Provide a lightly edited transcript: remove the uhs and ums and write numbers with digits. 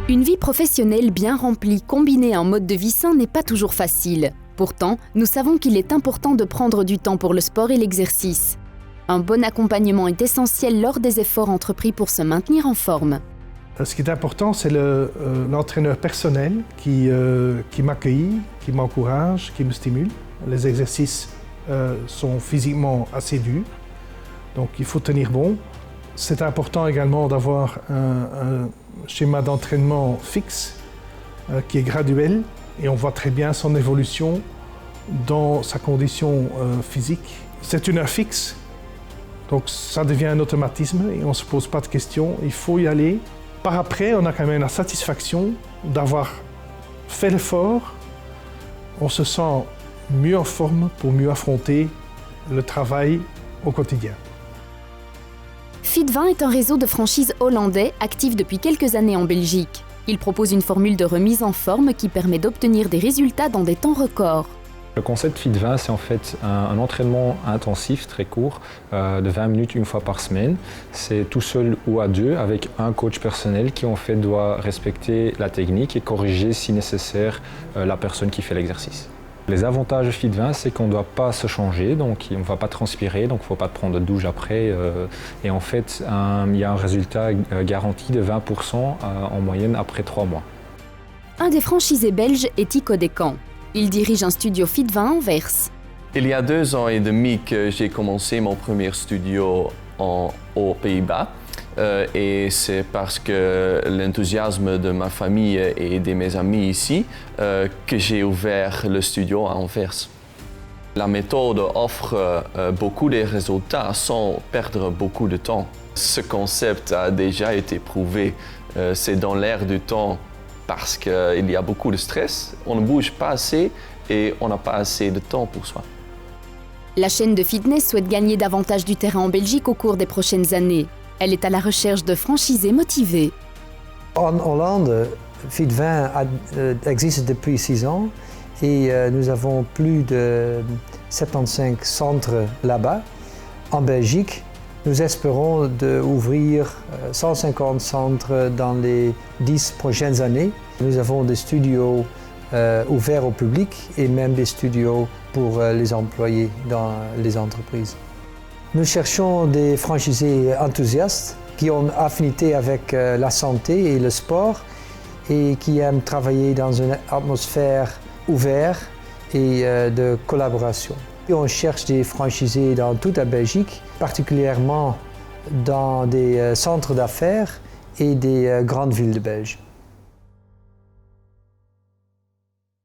Une vie professionnelle bien remplie combinée à un mode de vie sain n'est pas toujours facile. Pourtant, nous savons qu'il est important de prendre du temps pour le sport et l'exercice. Un bon accompagnement est essentiel lors des efforts entrepris pour se maintenir en forme. Ce qui est important, c'est l'entraîneur personnel qui m'accueille, qui m'encourage, qui me stimule. Les exercices sont physiquement assez durs, donc il faut tenir bon. C'est important également d'avoir un schéma d'entraînement fixe qui est graduel et on voit très bien son évolution dans sa condition physique. C'est une heure fixe, donc ça devient un automatisme et on ne se pose pas de questions, il faut y aller. Par après, on a quand même la satisfaction d'avoir fait l'effort, on se sent mieux en forme pour mieux affronter le travail au quotidien. Fit20 est un réseau de franchises hollandais actif depuis quelques années en Belgique. Il propose une formule de remise en forme qui permet d'obtenir des résultats dans des temps records. Le concept Fit20, c'est en fait un entraînement intensif très court de 20 minutes une fois par semaine. C'est tout seul ou à deux avec un coach personnel qui en fait doit respecter la technique et corriger si nécessaire la personne qui fait l'exercice. Les avantages de Fit20, c'est qu'on ne doit pas se changer, donc on ne va pas transpirer, donc il ne faut pas prendre de douche après. Et en fait, il y a un résultat garanti de 20% en moyenne après 3 mois. Un des franchisés belges est Tycho Descamps. Il dirige un studio Fit20 à Anvers. Il y a 2 ans et demi que j'ai commencé mon premier studio aux Pays-Bas. Et c'est parce que l'enthousiasme de ma famille et de mes amis ici que j'ai ouvert le studio à Anvers. La méthode offre beaucoup de résultats sans perdre beaucoup de temps. Ce concept a déjà été prouvé. C'est dans l'air du temps parce qu'il y a beaucoup de stress, on ne bouge pas assez et on n'a pas assez de temps pour soi. La chaîne de fitness souhaite gagner davantage du terrain en Belgique au cours des prochaines années. Elle est à la recherche de franchisés motivés. En Hollande, Fit20 existe depuis 6 ans et nous avons plus de 75 centres là-bas. En Belgique, nous espérons d'ouvrir 150 centres dans les 10 prochaines années. Nous avons des studios ouverts au public et même des studios pour les employés dans les entreprises. Nous cherchons des franchisés enthousiastes qui ont affinité avec la santé et le sport et qui aiment travailler dans une atmosphère ouverte et de collaboration. Et on cherche des franchisés dans toute la Belgique, particulièrement dans des centres d'affaires et des grandes villes de Belgique.